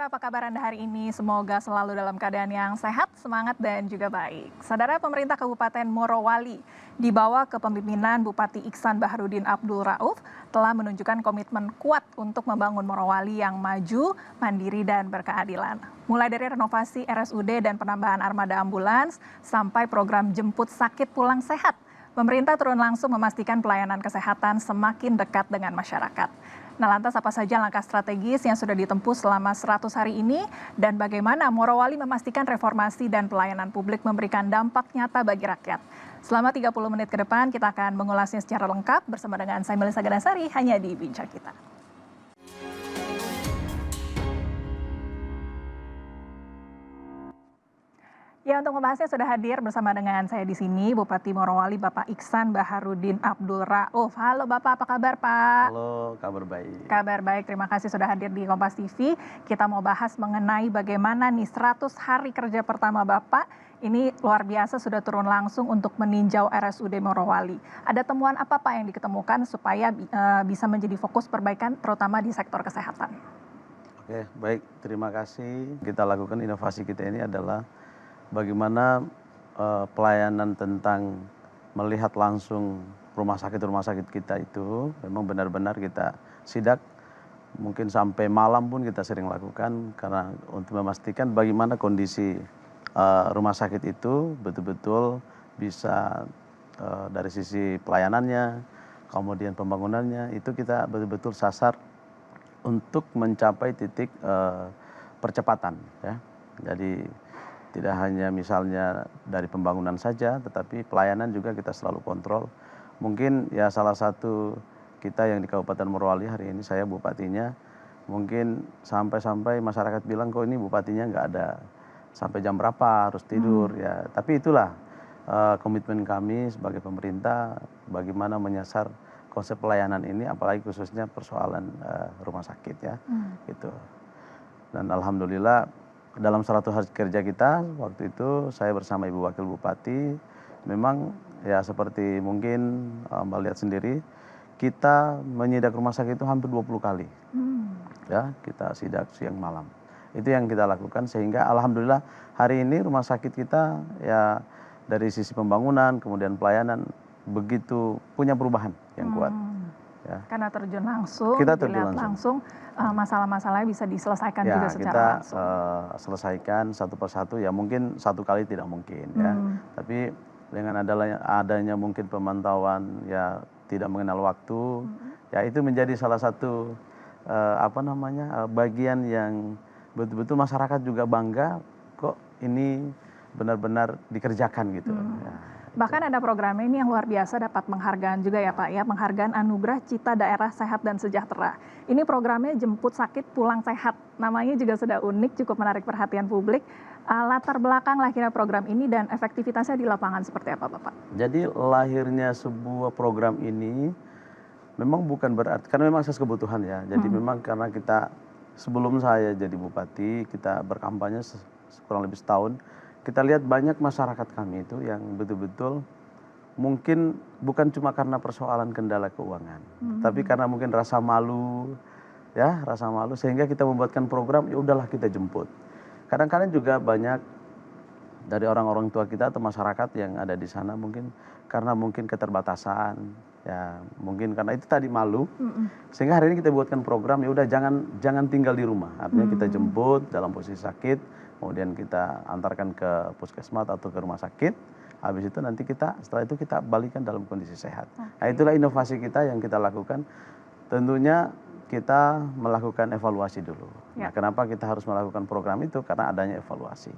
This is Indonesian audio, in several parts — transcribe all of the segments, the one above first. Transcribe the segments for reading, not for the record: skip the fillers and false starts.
Saudara, apa kabar Anda hari ini? Semoga selalu dalam keadaan yang sehat, semangat, dan juga baik. Saudara, pemerintah Kabupaten Morowali di bawah kepemimpinan Bupati Iksan Baharudin Abdul Rauf telah menunjukkan komitmen kuat untuk membangun Morowali yang maju, mandiri, dan berkeadilan. Mulai dari renovasi RSUD dan penambahan armada ambulans sampai program jemput sakit pulang sehat. Pemerintah turun langsung memastikan pelayanan kesehatan semakin dekat dengan masyarakat. Nah, lantas apa saja langkah strategis yang sudah ditempuh selama 100 hari ini dan bagaimana Morowali memastikan reformasi dan pelayanan publik memberikan dampak nyata bagi rakyat. Selama 30 menit ke depan kita akan mengulasnya secara lengkap bersama dengan saya Melissa Gadasari hanya di Bincang Kita. Ya, untuk membahasnya sudah hadir bersama dengan saya di sini Bupati Morowali Bapak Iksan Baharudin Abdul Rauf. Halo Bapak, apa kabar Pak? Halo, kabar baik. Kabar baik, terima kasih sudah hadir di Kompas TV. Kita mau bahas mengenai bagaimana nih 100 hari kerja pertama Bapak. Ini luar biasa sudah turun langsung untuk meninjau RSUD Morowali. Ada temuan apa Pak yang diketemukan supaya bisa menjadi fokus perbaikan terutama di sektor kesehatan? Oke, baik. Terima kasih. Kita lakukan inovasi kita ini adalah bagaimana pelayanan tentang melihat langsung rumah sakit kita itu memang benar-benar kita sidak. Mungkin sampai malam pun kita sering lakukan karena untuk memastikan bagaimana kondisi rumah sakit itu betul-betul bisa dari sisi pelayanannya, kemudian pembangunannya itu kita betul-betul sasar untuk mencapai titik percepatan ya. Jadi tidak hanya misalnya dari pembangunan saja, tetapi pelayanan juga kita selalu kontrol. Mungkin ya salah satu kita yang di Kabupaten Morowali hari ini saya bupatinya, mungkin sampai masyarakat bilang kok ini bupatinya nggak ada sampai jam berapa harus tidur ya. Tapi itulah komitmen kami sebagai pemerintah bagaimana menyasar konsep pelayanan ini, apalagi khususnya persoalan rumah sakit ya, gitu. Dan alhamdulillah dalam 100 hari kerja kita waktu itu saya bersama Ibu Wakil Bupati memang ya seperti mungkin Mbak lihat sendiri kita menyidak rumah sakit itu hampir 20 kali. Ya, kita sidak siang malam. Itu yang kita lakukan sehingga alhamdulillah hari ini rumah sakit kita ya dari sisi pembangunan kemudian pelayanan begitu punya perubahan yang kuat. Ya. Karena terjun langsung, kita dilihat langsung masalah-masalahnya bisa diselesaikan ya, juga secara kita langsung. Selesaikan satu persatu ya mungkin satu kali tidak mungkin ya. Tapi dengan adanya mungkin pemantauan ya tidak mengenal waktu ya itu menjadi salah satu bagian yang betul-betul masyarakat juga bangga kok ini benar-benar dikerjakan gitu. Ya. Bahkan ada programnya ini yang luar biasa dapat penghargaan juga ya Pak ya, penghargaan Anugerah Cita Daerah Sehat dan Sejahtera. Ini programnya Jemput Sakit Pulang Sehat, namanya juga sudah unik, cukup menarik perhatian publik. Latar belakang lahirnya program ini dan efektivitasnya di lapangan seperti apa Bapak? Jadi lahirnya sebuah program ini memang bukan berarti, karena memang akses kebutuhan ya, jadi memang karena kita sebelum saya jadi bupati, kita berkampanye kurang lebih setahun, kita lihat banyak masyarakat kami itu yang betul-betul mungkin bukan cuma karena persoalan kendala keuangan, tapi karena mungkin rasa malu, ya rasa malu sehingga kita membuatkan program ya udahlah kita jemput. Kadang-kadang juga banyak dari orang-orang tua kita atau masyarakat yang ada di sana mungkin karena mungkin keterbatasan, ya mungkin karena itu tadi malu, sehingga hari ini kita buatkan program ya udah jangan tinggal di rumah, artinya kita jemput dalam posisi sakit. Kemudian kita antarkan ke puskesmas atau ke rumah sakit, habis itu nanti setelah itu kita balikan dalam kondisi sehat. Nah itulah inovasi kita yang kita lakukan, tentunya kita melakukan evaluasi dulu. Ya. Nah kenapa kita harus melakukan program itu? Karena adanya evaluasi.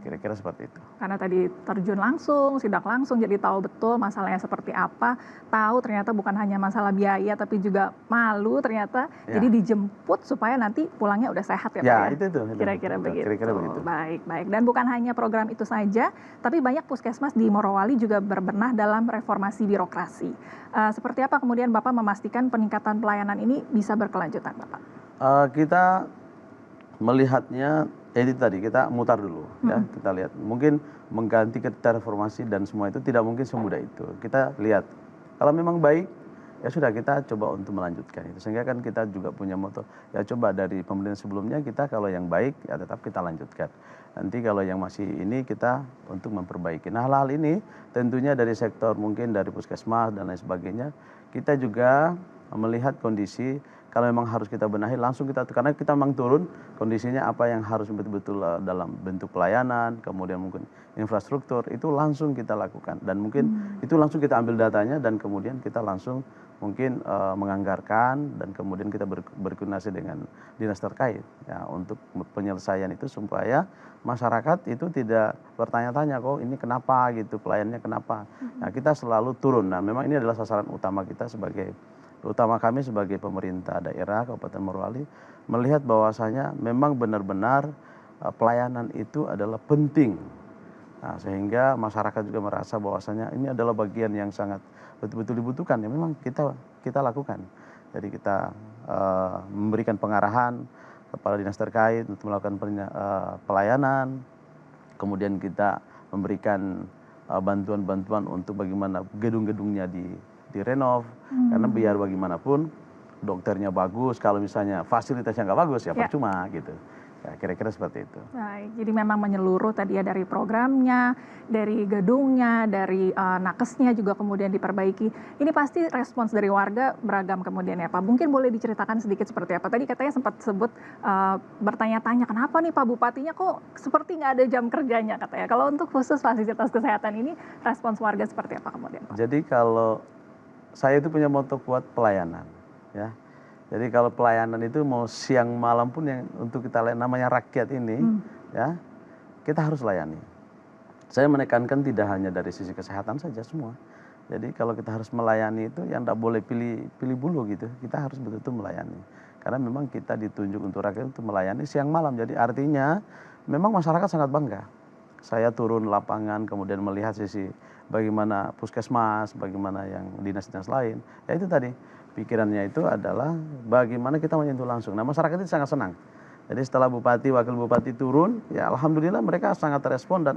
Kira-kira seperti itu. Karena tadi terjun langsung, sidak langsung, jadi tahu betul masalahnya seperti apa, tahu ternyata bukan hanya masalah biaya tapi juga malu ternyata, jadi dijemput supaya nanti pulangnya udah sehat ya Pak ya? Itu. Kira-kira begitu. Kira-kira begitu. Baik. Dan bukan hanya program itu saja, tapi banyak puskesmas di Morowali juga berbenah dalam reformasi birokrasi. Seperti apa kemudian Bapak memastikan peningkatan pelayanan ini bisa berkelanjutan Bapak? Kita melihatnya itu tadi kita mutar dulu ya, kita lihat mungkin mengganti kita reformasi dan semua itu tidak mungkin semudah itu. Kita lihat kalau memang baik ya sudah kita coba untuk melanjutkan itu. Sehingga kan kita juga punya moto, ya coba dari pemerintahan sebelumnya kita kalau yang baik ya tetap kita lanjutkan. Nanti kalau yang masih ini kita untuk memperbaiki. Nah hal-hal ini tentunya dari sektor mungkin dari puskesmas dan lain sebagainya, kita juga melihat kondisi kalau memang harus kita benahi langsung kita, karena kita memang turun kondisinya apa yang harus betul-betul dalam bentuk pelayanan, kemudian mungkin infrastruktur itu langsung kita lakukan dan mungkin itu langsung kita ambil datanya dan kemudian kita langsung mungkin menganggarkan dan kemudian kita berkoordinasi dengan dinas terkait ya untuk penyelesaian itu supaya masyarakat itu tidak bertanya-tanya kok ini kenapa gitu pelayanannya kenapa. Nah kita selalu turun. Nah memang ini adalah sasaran utama kita utama kami sebagai pemerintah daerah Kabupaten Morowali melihat bahwasanya memang benar-benar pelayanan itu adalah penting. Nah, sehingga masyarakat juga merasa bahwasanya ini adalah bagian yang sangat betul-betul dibutuhkan ya memang kita lakukan. Jadi kita memberikan pengarahan kepada dinas terkait untuk melakukan pelayanan, kemudian kita memberikan bantuan-bantuan untuk bagaimana gedung-gedungnya direnov, karena biar bagaimanapun dokternya bagus, kalau misalnya fasilitasnya nggak bagus ya percuma gitu. Ya, kira-kira seperti itu. Baik, jadi memang menyeluruh tadi ya dari programnya, dari gedungnya, dari nakesnya juga kemudian diperbaiki. Ini pasti respons dari warga beragam kemudian ya Pak. Mungkin boleh diceritakan sedikit seperti apa? Tadi katanya sempat sebut bertanya-tanya kenapa nih Pak Bupatinya kok seperti nggak ada jam kerjanya katanya. Kalau untuk khusus fasilitas kesehatan ini respons warga seperti apa kemudian Pak? Jadi kalau saya itu punya moto kuat pelayanan ya. Jadi kalau pelayanan itu mau siang malam pun yang untuk kita lihat namanya rakyat ini ya kita harus layani. Saya menekankan tidak hanya dari sisi kesehatan saja semua. Jadi kalau kita harus melayani itu yang tidak boleh pilih bulu gitu. Kita harus betul-betul melayani. Karena memang kita ditunjuk untuk rakyat untuk melayani siang malam. Jadi artinya memang masyarakat sangat bangga. Saya turun lapangan kemudian melihat sisi bagaimana puskesmas, bagaimana yang dinas-dinas lain. Ya itu tadi pikirannya itu adalah bagaimana kita menyentuh langsung. Nah masyarakat itu sangat senang. Jadi setelah bupati, wakil bupati turun, ya alhamdulillah mereka sangat respon dan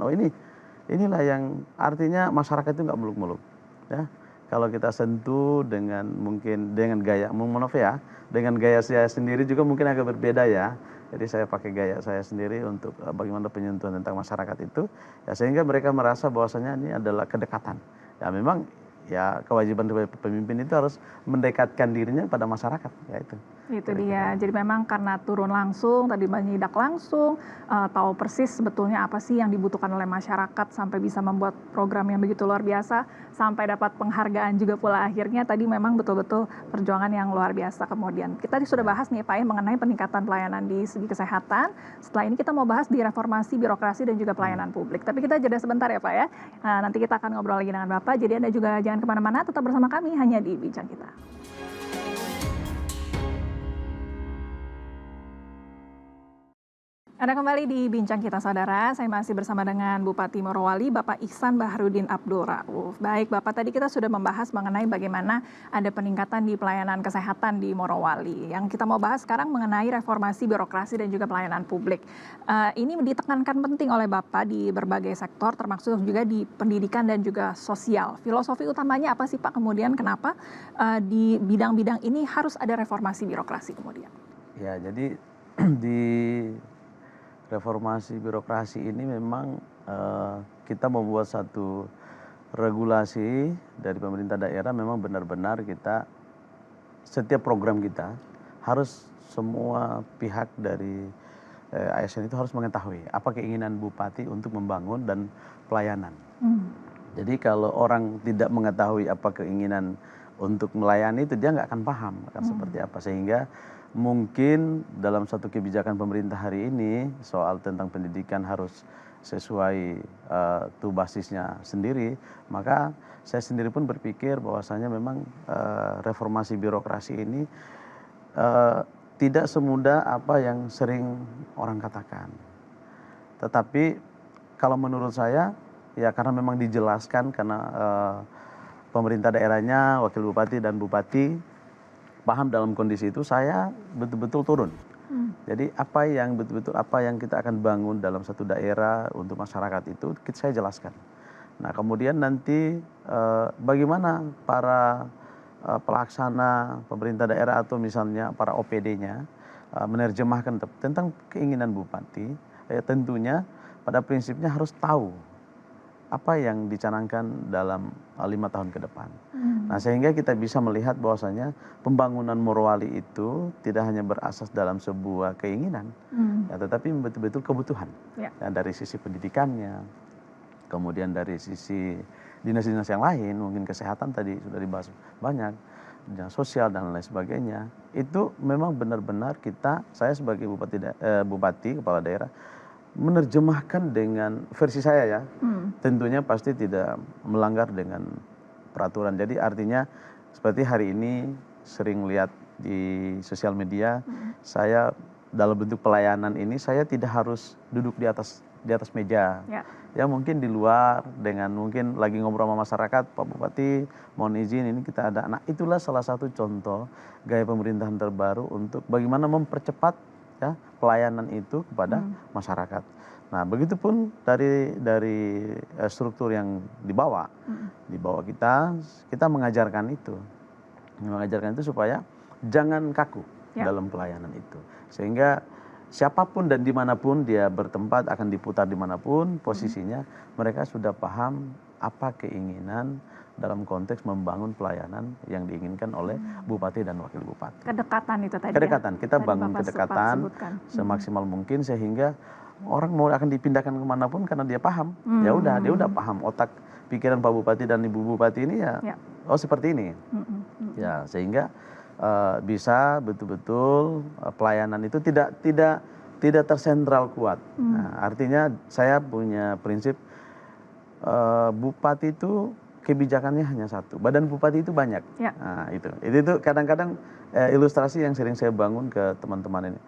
inilah yang artinya masyarakat itu nggak muluk-muluk. Ya, kalau kita sentuh dengan mungkin dengan gaya, mohon maaf ya, dengan gaya saya sendiri juga mungkin agak berbeda ya. Jadi saya pakai gaya saya sendiri untuk bagaimana penyentuhan tentang masyarakat itu, ya sehingga mereka merasa bahwasanya ini adalah kedekatan. Ya memang ya kewajiban pemimpin itu harus mendekatkan dirinya pada masyarakat, ya itu. Itu dia. Jadi memang karena turun langsung, tadi menyidak langsung, tahu persis sebetulnya apa sih yang dibutuhkan oleh masyarakat sampai bisa membuat program yang begitu luar biasa, sampai dapat penghargaan juga pula akhirnya. Tadi memang betul-betul perjuangan yang luar biasa kemudian. Kita sudah bahas nih Pak ya mengenai peningkatan pelayanan di segi kesehatan. Setelah ini kita mau bahas di reformasi birokrasi dan juga pelayanan publik. Tapi kita jeda sebentar ya Pak ya. Nah, nanti kita akan ngobrol lagi dengan Bapak. Jadi Anda juga jangan kemana-mana, tetap bersama kami hanya di Bincang Kita. Anda kembali di Bincang Kita Saudara, saya masih bersama dengan Bupati Morowali, Bapak Iksan Baharudin Abdul Rauf. Baik Bapak, tadi kita sudah membahas mengenai bagaimana ada peningkatan di pelayanan kesehatan di Morowali. Yang kita mau bahas sekarang mengenai reformasi birokrasi dan juga pelayanan publik. Ini ditekankan penting oleh Bapak di berbagai sektor, termasuk juga di pendidikan dan juga sosial. Filosofi utamanya apa sih Pak kemudian kenapa di bidang-bidang ini harus ada reformasi birokrasi kemudian? Ya, jadi di reformasi birokrasi ini memang kita membuat satu regulasi dari pemerintah daerah memang benar-benar kita setiap program kita harus semua pihak dari ASN itu harus mengetahui apa keinginan bupati untuk membangun dan pelayanan. Jadi kalau orang tidak mengetahui apa keinginan untuk melayani itu dia nggak akan paham akan seperti apa, sehingga mungkin dalam satu kebijakan pemerintah hari ini soal tentang pendidikan harus sesuai tuh basisnya sendiri, maka saya sendiri pun berpikir bahwasanya memang reformasi birokrasi ini tidak semudah apa yang sering orang katakan. Tetapi kalau menurut saya ya karena memang dijelaskan karena pemerintah daerahnya, wakil bupati dan bupati paham dalam kondisi itu, saya betul-betul turun. Jadi apa yang betul-betul apa yang kita akan bangun dalam satu daerah untuk masyarakat itu saya jelaskan. Nah kemudian nanti bagaimana para pelaksana pemerintah daerah atau misalnya para OPD-nya menerjemahkan tentang keinginan bupati, tentunya pada prinsipnya harus tahu apa yang dicanangkan dalam 5 tahun ke depan. Nah, sehingga kita bisa melihat bahwasanya pembangunan Morowali itu tidak hanya berasas dalam sebuah keinginan, ya, tetapi betul-betul kebutuhan. Ya. Ya, dari sisi pendidikannya, kemudian dari sisi dinas-dinas yang lain, mungkin kesehatan tadi sudah dibahas banyak, dinas sosial dan lain sebagainya. Itu memang benar-benar saya sebagai bupati kepala daerah menerjemahkan dengan versi saya ya, tentunya pasti tidak melanggar dengan peraturan. Jadi artinya seperti hari ini sering lihat di sosial media, saya dalam bentuk pelayanan ini saya tidak harus duduk di atas meja. Ya mungkin di luar dengan mungkin lagi ngobrol sama masyarakat, Pak Bupati mohon izin ini kita ada. Nah, itulah salah satu contoh gaya pemerintahan terbaru untuk bagaimana mempercepat ya pelayanan itu kepada masyarakat. Nah, begitupun dari struktur yang dibawa kita mengajarkan itu supaya jangan kaku dalam pelayanan itu, sehingga siapapun dan dimanapun dia bertempat akan diputar dimanapun posisinya, mereka sudah paham apa keinginan dalam konteks membangun pelayanan yang diinginkan oleh bupati dan wakil bupati. Kedekatan itu tadi. Kedekatan, kita tadi bangun Bapak kedekatan semaksimal mungkin sehingga orang mau akan dipindahkan kemanapun karena dia paham. Ya udah, dia udah paham otak pikiran Pak Bupati dan Ibu Bupati ini ya. Oh seperti ini. Ya sehingga bisa betul-betul pelayanan itu tidak tersentral kuat. Nah, artinya saya punya prinsip bupati itu kebijakannya hanya satu, badan bupati itu banyak. Nah, itu kadang-kadang ilustrasi yang sering saya bangun ke teman-teman ini.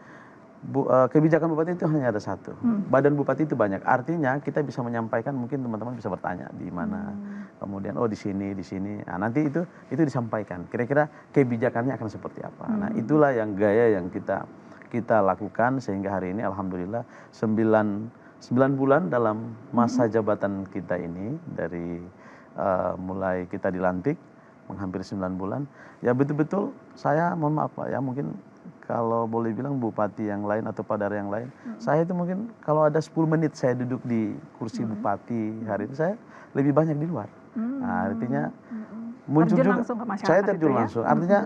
Kebijakan bupati itu hanya ada satu, badan bupati itu banyak. Artinya kita bisa menyampaikan, mungkin teman-teman bisa bertanya di mana, kemudian oh di sini. Nah, nanti itu disampaikan. Kira-kira kebijakannya akan seperti apa. Nah, itulah yang gaya yang kita lakukan sehingga hari ini alhamdulillah 9 bulan dalam masa jabatan kita ini dari mulai kita dilantik menghampiri 9 bulan, ya betul-betul saya mohon maaf Pak ya, mungkin kalau boleh bilang bupati yang lain atau pada yang lain, saya itu mungkin kalau ada 10 menit saya duduk di kursi bupati hari ini, saya lebih banyak di luar. Nah, artinya muncul juga, saya terjun langsung. Artinya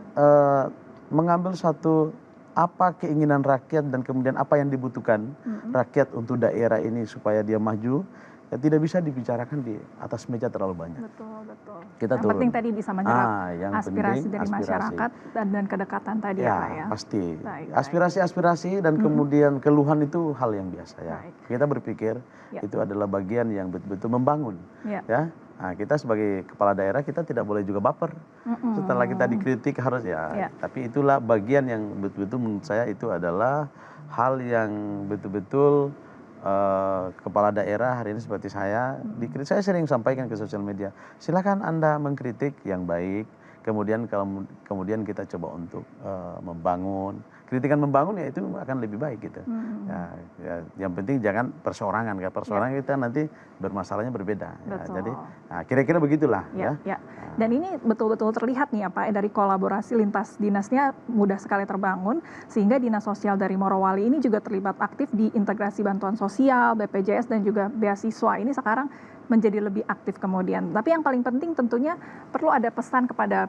mengambil satu apa keinginan rakyat dan kemudian apa yang dibutuhkan rakyat untuk daerah ini supaya dia maju. Ya tidak bisa dibicarakan di atas meja terlalu banyak. Betul. Kita yang penting tadi bisa menyerap aspirasi dari aspirasi masyarakat dan kedekatan tadi ya Pak ya. Pasti. Aspirasi dan kemudian keluhan itu hal yang biasa ya. Kita berpikir itu adalah bagian yang betul-betul membangun. Ya. Nah, kita sebagai kepala daerah kita tidak boleh juga baper. Setelah kita dikritik harus tapi itulah bagian yang betul-betul menurut saya itu adalah hal yang betul-betul kepala daerah hari ini seperti saya sering sampaikan ke sosial media, silakan Anda mengkritik yang baik, kemudian kita coba untuk membangun. Kritikan membangun ya itu akan lebih baik gitu. Ya, yang penting jangan perseorangan, perseorangan kita nanti bermasalahnya berbeda. Ya, jadi kira-kira begitulah ya. Dan ini betul-betul terlihat nih ya Pak, dari kolaborasi lintas dinasnya mudah sekali terbangun, sehingga dinas sosial dari Morowali ini juga terlibat aktif di integrasi bantuan sosial, BPJS dan juga beasiswa. Ini sekarang menjadi lebih aktif kemudian. Tapi yang paling penting tentunya perlu ada pesan kepada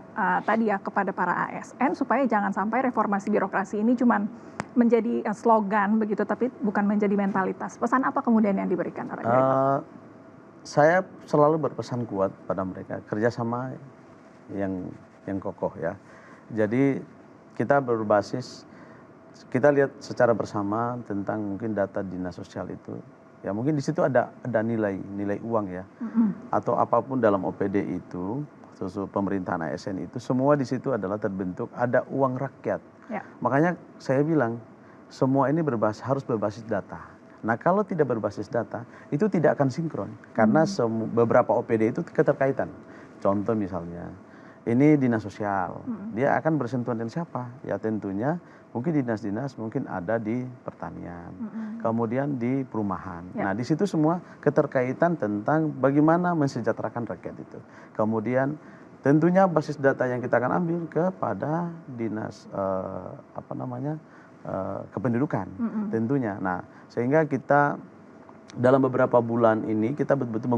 kepada para ASN supaya jangan sampai reformasi birokrasi ini cuma menjadi slogan begitu, tapi bukan menjadi mentalitas. Pesan apa kemudian yang diberikan oleh Direktur? Saya selalu berpesan kuat pada mereka, kerjasama yang kokoh ya. Jadi kita berbasis, kita lihat secara bersama tentang mungkin data dinas sosial itu. Ya mungkin di situ ada nilai uang ya, atau apapun dalam OPD itu, susu pemerintahan ASN itu, semua di situ adalah terbentuk ada uang rakyat. Makanya saya bilang semua ini harus berbasis data. Nah kalau tidak berbasis data itu tidak akan sinkron karena beberapa OPD itu keterkaitan. Contoh misalnya ini dinas sosial, dia akan bersentuhan dengan siapa? Ya tentunya mungkin dinas-dinas mungkin ada di pertanian, kemudian di perumahan. Nah di situ semua keterkaitan tentang bagaimana mensejahterakan rakyat itu. Kemudian tentunya basis data yang kita akan ambil kepada dinas kependudukan tentunya. Nah, sehingga kita dalam beberapa bulan ini kita betul-betul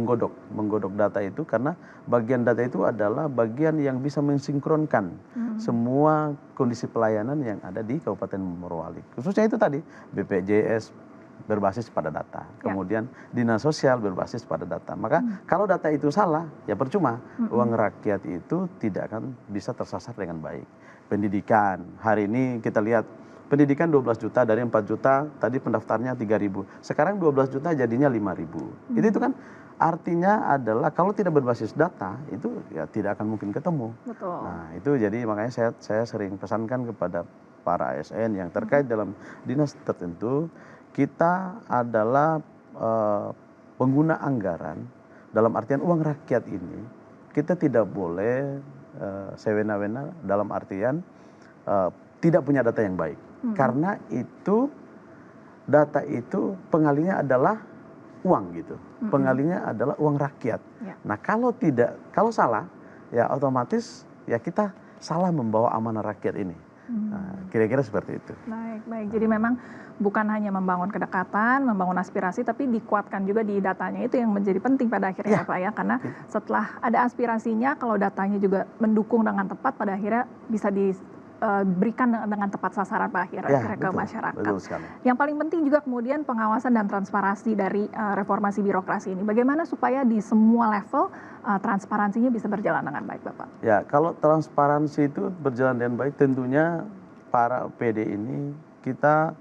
menggodok data itu, karena bagian data itu adalah bagian yang bisa mensinkronkan semua kondisi pelayanan yang ada di Kabupaten Morowali. Khususnya itu tadi BPJS berbasis pada data, kemudian dinas sosial berbasis pada data. Maka kalau data itu salah, ya percuma. Uang rakyat itu tidak akan bisa tersasar dengan baik. Pendidikan, hari ini kita lihat pendidikan 12 juta dari 4 juta, tadi pendaftarnya 3.000. Sekarang 12 juta jadinya 5.000. Itu kan artinya adalah kalau tidak berbasis data, itu ya tidak akan mungkin ketemu. Betul. Nah, itu jadi makanya saya sering pesankan kepada para ASN yang terkait dalam dinas tertentu, kita adalah pengguna anggaran dalam artian uang rakyat ini, kita tidak boleh sewena-wena dalam artian tidak punya data yang baik. Karena itu data itu pengalinya adalah uang gitu. Pengalinya adalah uang rakyat. Nah, kalau salah ya otomatis ya kita salah membawa amanah rakyat ini. Nah, kira-kira seperti itu. Baik. Jadi memang bukan hanya membangun kedekatan, membangun aspirasi, tapi dikuatkan juga di datanya, itu yang menjadi penting pada akhirnya ya Pak ya. Karena setelah ada aspirasinya, kalau datanya juga mendukung dengan tepat, pada akhirnya bisa diberikan dengan tepat sasaran Pak akhirnya ke masyarakat. Betul sekali. Yang paling penting juga kemudian pengawasan dan transparansi dari reformasi birokrasi ini. Bagaimana supaya di semua level transparansinya bisa berjalan dengan baik Bapak? Ya, kalau transparansi itu berjalan dengan baik, tentunya para PD ini kita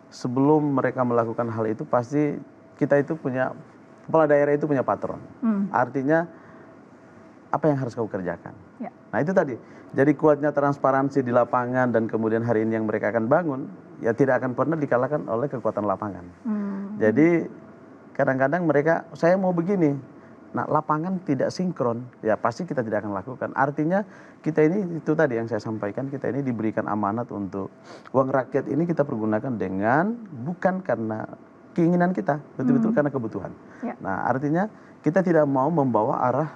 sebelum mereka melakukan hal itu pasti kita itu punya, kepala daerah itu punya patron. Artinya apa yang harus kau kerjakan. Nah, itu tadi. Jadi kuatnya transparansi di lapangan dan kemudian hari ini yang mereka akan bangun, ya tidak akan pernah dikalahkan oleh kekuatan lapangan. Jadi kadang-kadang mereka, saya mau begini, nah lapangan tidak sinkron, ya pasti kita tidak akan lakukan. Artinya kita ini, itu tadi yang saya sampaikan, kita ini diberikan amanat untuk uang rakyat ini kita pergunakan dengan, bukan karena keinginan kita, betul-betul karena kebutuhan. Nah, artinya kita tidak mau membawa arah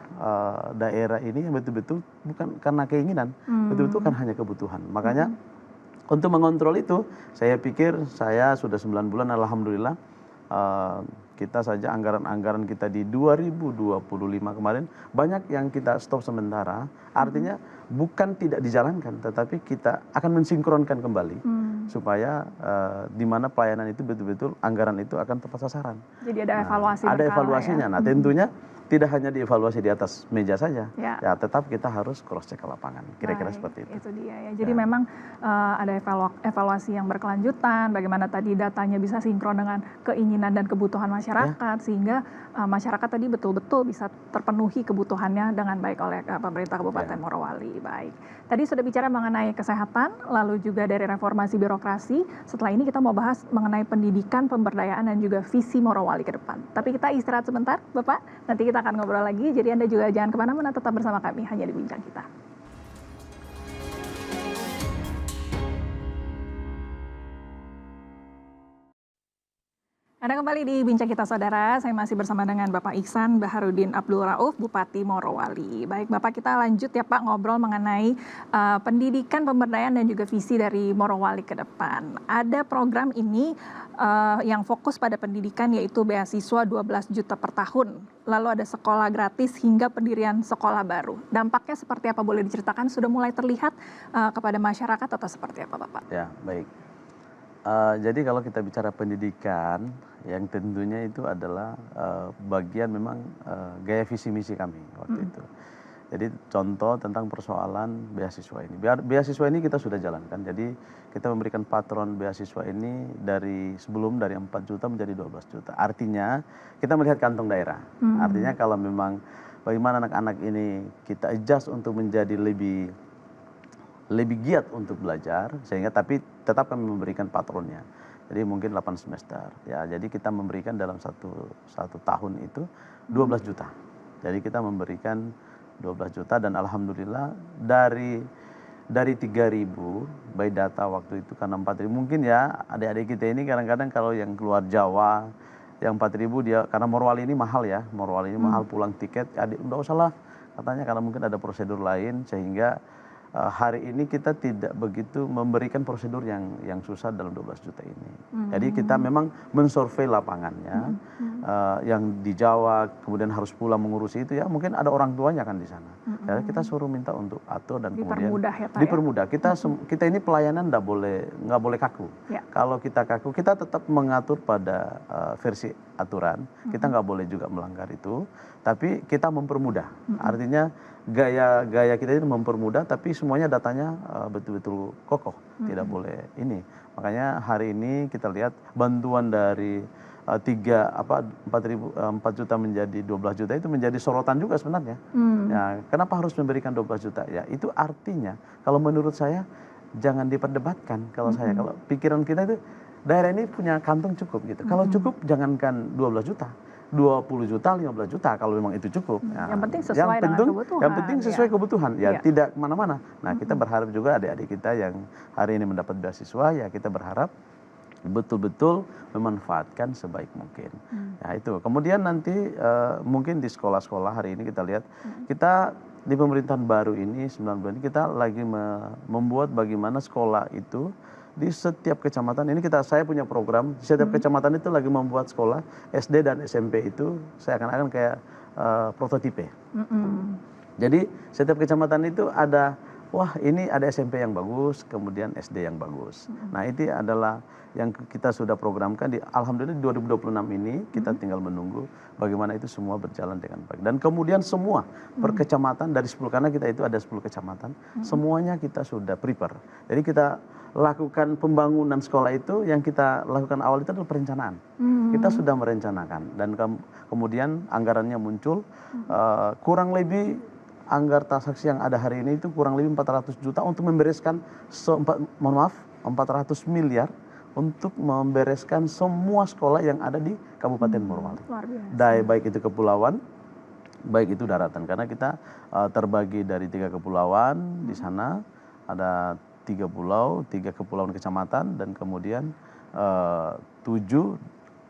daerah ini yang betul-betul bukan karena keinginan, betul-betul kan hanya kebutuhan. Makanya untuk mengontrol itu, saya pikir saya sudah 9 bulan, alhamdulillah, kita saja anggaran-anggaran kita di 2025 kemarin banyak yang kita stop sementara. Artinya bukan tidak dijalankan, tetapi kita akan mensinkronkan kembali supaya di mana pelayanan itu betul-betul anggaran itu akan tepat sasaran. Jadi ada evaluasi ada evaluasinya. Nah, tentunya tidak hanya dievaluasi di atas meja saja, ya tetap kita harus cross check ke lapangan. Kira-kira seperti itu. Itu dia ya. Jadi memang ada evaluasi yang berkelanjutan, bagaimana tadi datanya bisa sinkron dengan keinginan dan kebutuhan masyarakat, sehingga masyarakat tadi betul-betul bisa terpenuhi kebutuhannya dengan baik oleh pemerintah Kabupaten Morowali. Baik. Tadi sudah bicara mengenai kesehatan, lalu juga dari reformasi birokrasi. Setelah ini kita mau bahas mengenai pendidikan, pemberdayaan, dan juga visi Morowali ke depan. Tapi kita istirahat sebentar, Bapak. Nanti kita akan ngobrol lagi. Jadi Anda juga jangan kemana-mana, tetap bersama kami hanya di Bincang Kita. Anda kembali di Bincang Kita Saudara, saya masih bersama dengan Bapak Iksan Baharudin Abdul Rauf, Bupati Morowali. Baik Bapak, kita lanjut ya Pak ngobrol mengenai pendidikan, pemberdayaan dan juga visi dari Morowali ke depan. Ada program ini yang fokus pada pendidikan, yaitu beasiswa 12 juta per tahun. Lalu ada sekolah gratis hingga pendirian sekolah baru. Dampaknya seperti apa, boleh diceritakan? Sudah mulai terlihat kepada masyarakat atau seperti apa Bapak? Ya, baik. Jadi kalau kita bicara pendidikan, yang tentunya itu adalah bagian memang gaya visi misi kami waktu itu. Jadi contoh tentang persoalan beasiswa ini. Beasiswa ini kita sudah jalankan. Jadi kita memberikan patron beasiswa ini dari 4 juta menjadi 12 juta. Artinya kita melihat kantong daerah. Artinya kalau memang bagaimana anak-anak ini kita adjust untuk menjadi lebih giat untuk belajar, sehingga tapi tetap kami memberikan patronnya. Jadi mungkin 8 semester. Ya, jadi kita memberikan dalam satu tahun itu 12 juta. Jadi kita memberikan 12 juta dan alhamdulillah dari 3.000 by data waktu itu karena 4.000 mungkin ya adik-adik kita ini kadang-kadang kalau yang keluar Jawa yang 4.000 dia karena Morowali ini mahal ya, Morowali ini mahal pulang tiket, adik udah usahlah katanya karena mungkin ada prosedur lain sehingga hari ini kita tidak begitu memberikan prosedur yang susah dalam 12 juta ini. Jadi kita memang mensurvei lapangannya, yang di Jawa kemudian harus pulang mengurusi itu ya mungkin ada orang tuanya kan di sana. Ya, kita suruh minta untuk atur dan kemudian Dipermudah ya Pak dipermudah. Kita ini pelayanan nggak boleh kaku. Ya. Kalau kita kaku, kita tetap mengatur pada versi aturan. Kita nggak boleh juga melanggar itu, tapi kita mempermudah. Artinya gaya kita ini mempermudah, tapi semuanya datanya betul-betul kokoh, tidak boleh ini. Makanya hari ini kita lihat bantuan dari 4 juta menjadi 12 juta itu menjadi sorotan juga sebenarnya. Ya, kenapa harus memberikan 12 juta? Ya itu artinya kalau menurut saya jangan diperdebatkan. Kalau pikiran kita itu daerah ini punya kantong cukup gitu. Kalau cukup jangankan 12 juta. 20 juta, 15 juta kalau memang itu cukup. Ya, yang penting sesuai dengan kebutuhan. Yang penting sesuai kebutuhan, ya tidak kemana-mana. Nah kita berharap juga adik-adik kita yang hari ini mendapat beasiswa, ya kita berharap betul-betul memanfaatkan sebaik mungkin. Ya itu. Kemudian nanti mungkin di sekolah-sekolah hari ini kita lihat, kita di pemerintahan baru ini 9 bulan ini kita lagi membuat bagaimana sekolah itu di setiap kecamatan ini saya punya program di setiap kecamatan itu lagi membuat sekolah SD dan SMP itu saya akan kayak prototipe. Jadi setiap kecamatan itu ada ini ada SMP yang bagus, kemudian SD yang bagus. Nah itu adalah yang kita sudah programkan alhamdulillah di 2026 ini kita tinggal menunggu bagaimana itu semua berjalan dengan baik. Dan kemudian semua per kecamatan dari 10 karena kita itu ada 10 kecamatan, semuanya kita sudah prepare. Jadi kita lakukan pembangunan sekolah itu yang kita lakukan awal itu adalah perencanaan. Kita sudah merencanakan dan kemudian anggarannya muncul kurang lebih anggar transaksi yang ada hari ini itu kurang lebih 400 juta untuk membereskan 400 miliar untuk membereskan semua sekolah yang ada di Kabupaten Morowali. Baik itu kepulauan, baik itu daratan karena kita terbagi dari 3 kepulauan di sana ada 3 pulau, 3 kepulauan kecamatan dan kemudian 7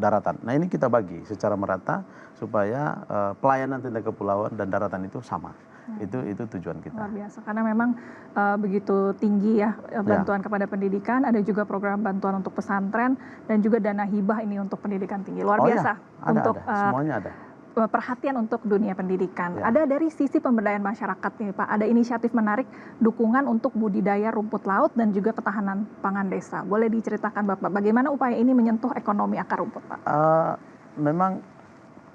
daratan. Nah ini kita bagi secara merata supaya pelayanan tentang kepulauan dan daratan itu sama. Itu tujuan kita. Luar biasa karena memang begitu tinggi ya bantuan kepada pendidikan, ada juga program bantuan untuk pesantren dan juga dana hibah ini untuk pendidikan tinggi. Luar biasa untuk semuanya ada. Perhatian untuk dunia pendidikan. Ada dari sisi pemberdayaan masyarakat nih Pak, ada inisiatif menarik dukungan untuk budidaya rumput laut dan juga ketahanan pangan desa. Boleh diceritakan Bapak, bagaimana upaya ini menyentuh ekonomi akar rumput Pak? Memang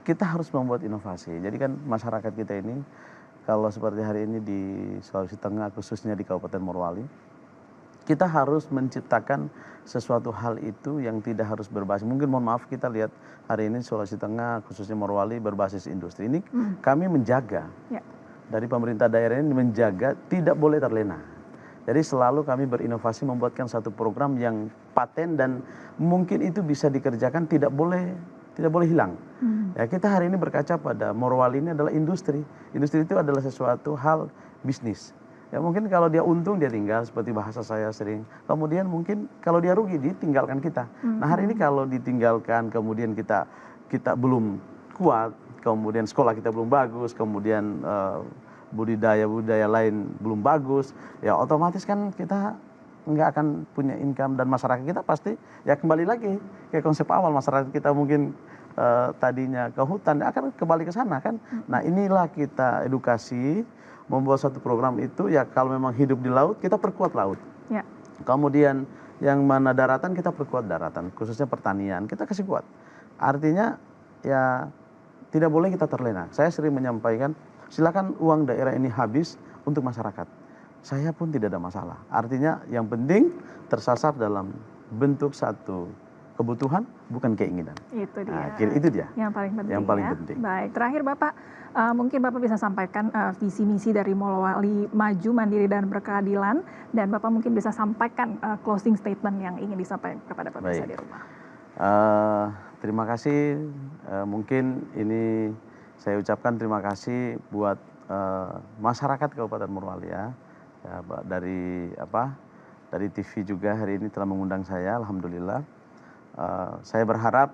kita harus membuat inovasi. Jadi kan masyarakat kita ini, kalau seperti hari ini di Sulawesi Tengah, khususnya di Kabupaten Morowali, kita harus menciptakan sesuatu hal itu yang tidak harus berbasis. Mungkin mohon maaf kita lihat hari ini Sulawesi Tengah, khususnya Morowali berbasis industri. Ini kami menjaga, dari pemerintah daerah ini menjaga tidak boleh terlena. Jadi selalu kami berinovasi membuatkan satu program yang paten dan mungkin itu bisa dikerjakan tidak boleh hilang. Ya kita hari ini berkaca pada Morowali ini adalah industri. Industri itu adalah sesuatu hal bisnis. Ya mungkin kalau dia untung dia tinggal seperti bahasa saya sering. Kemudian mungkin kalau dia rugi ditinggalkan kita. Nah hari ini kalau ditinggalkan kemudian kita belum kuat, kemudian sekolah kita belum bagus, kemudian budidaya lain belum bagus, ya otomatis kan kita nggak akan punya income dan masyarakat kita pasti ya kembali lagi ke konsep awal masyarakat kita mungkin tadinya ke hutan akan kembali ke sana kan. Nah inilah kita edukasi membuat satu program itu ya kalau memang hidup di laut kita perkuat laut. Ya. Kemudian yang mana daratan kita perkuat daratan khususnya pertanian kita kasih kuat. Artinya ya tidak boleh kita terlena. Saya sering menyampaikan silakan uang daerah ini habis untuk masyarakat. Saya pun tidak ada masalah. Artinya yang penting tersasar dalam bentuk satu kebutuhan bukan keinginan. Itu dia. Nah, itu dia. Yang paling penting. Yang paling penting. Baik, terakhir Bapak, mungkin Bapak bisa sampaikan visi misi dari Morowali Maju, Mandiri dan Berkeadilan, dan Bapak mungkin bisa sampaikan closing statement yang ingin disampaikan kepada pemirsa di rumah. Terima kasih. Mungkin ini saya ucapkan terima kasih buat masyarakat Kabupaten Morowali ya dari TV juga hari ini telah mengundang saya, alhamdulillah. Saya berharap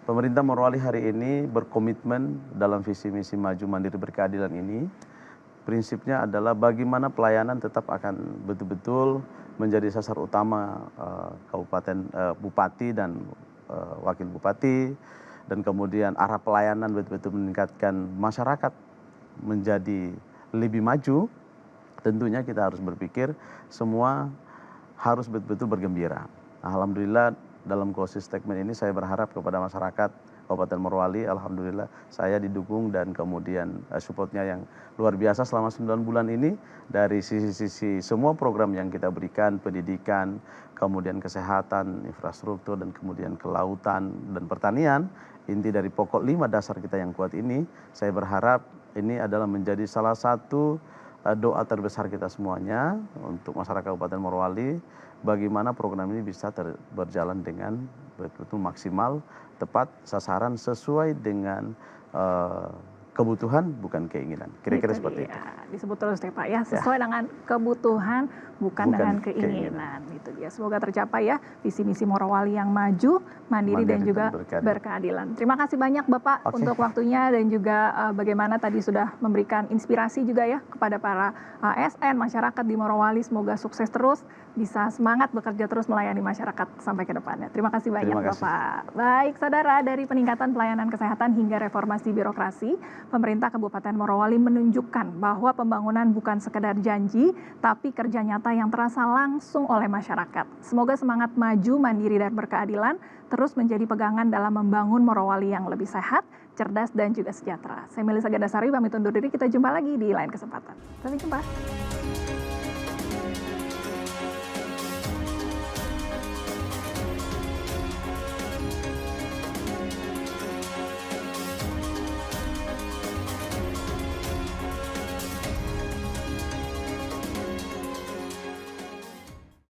Pemerintah Morowali hari ini berkomitmen dalam visi misi maju mandiri berkeadilan ini. Prinsipnya adalah bagaimana pelayanan tetap akan betul-betul menjadi sasar utama kabupaten bupati dan wakil bupati, dan kemudian arah pelayanan betul-betul meningkatkan masyarakat menjadi lebih maju. Tentunya kita harus berpikir semua harus betul-betul bergembira. Alhamdulillah dalam closing statement ini saya berharap kepada masyarakat Kabupaten Morowali, alhamdulillah saya didukung dan kemudian supportnya yang luar biasa selama 9 bulan ini dari sisi-sisi semua program yang kita berikan, pendidikan, kemudian kesehatan, infrastruktur, dan kemudian kelautan dan pertanian. Inti dari pokok 5 dasar kita yang kuat ini, saya berharap ini adalah menjadi salah satu doa terbesar kita semuanya untuk masyarakat Kabupaten Morowali, bagaimana program ini bisa berjalan dengan betul-betul maksimal, tepat sasaran, sesuai dengan kebutuhan bukan keinginan. Kira-kira seperti itu. Disebut terus deh Pak ya, sesuai dengan kebutuhan bukan dengan keinginan. Itu dia. Semoga tercapai ya visi misi Morowali yang maju, mandiri dan juga berkeadilan. Terima kasih banyak Bapak untuk waktunya dan juga bagaimana tadi sudah memberikan inspirasi juga ya kepada para ASN, masyarakat di Morowali. Semoga sukses terus, bisa semangat bekerja terus melayani masyarakat sampai ke depannya. Terima kasih banyak Bapak. Baik saudara, dari peningkatan pelayanan kesehatan hingga reformasi birokrasi, pemerintah Kabupaten Morowali menunjukkan bahwa pembangunan bukan sekedar janji, tapi kerja nyata yang terasa langsung oleh masyarakat. Semoga semangat maju, mandiri, dan berkeadilan terus menjadi pegangan dalam membangun Morowali yang lebih sehat, cerdas, dan juga sejahtera. Saya Melisa Gandasari, pamit undur diri. Kita jumpa lagi di lain kesempatan. Sampai jumpa.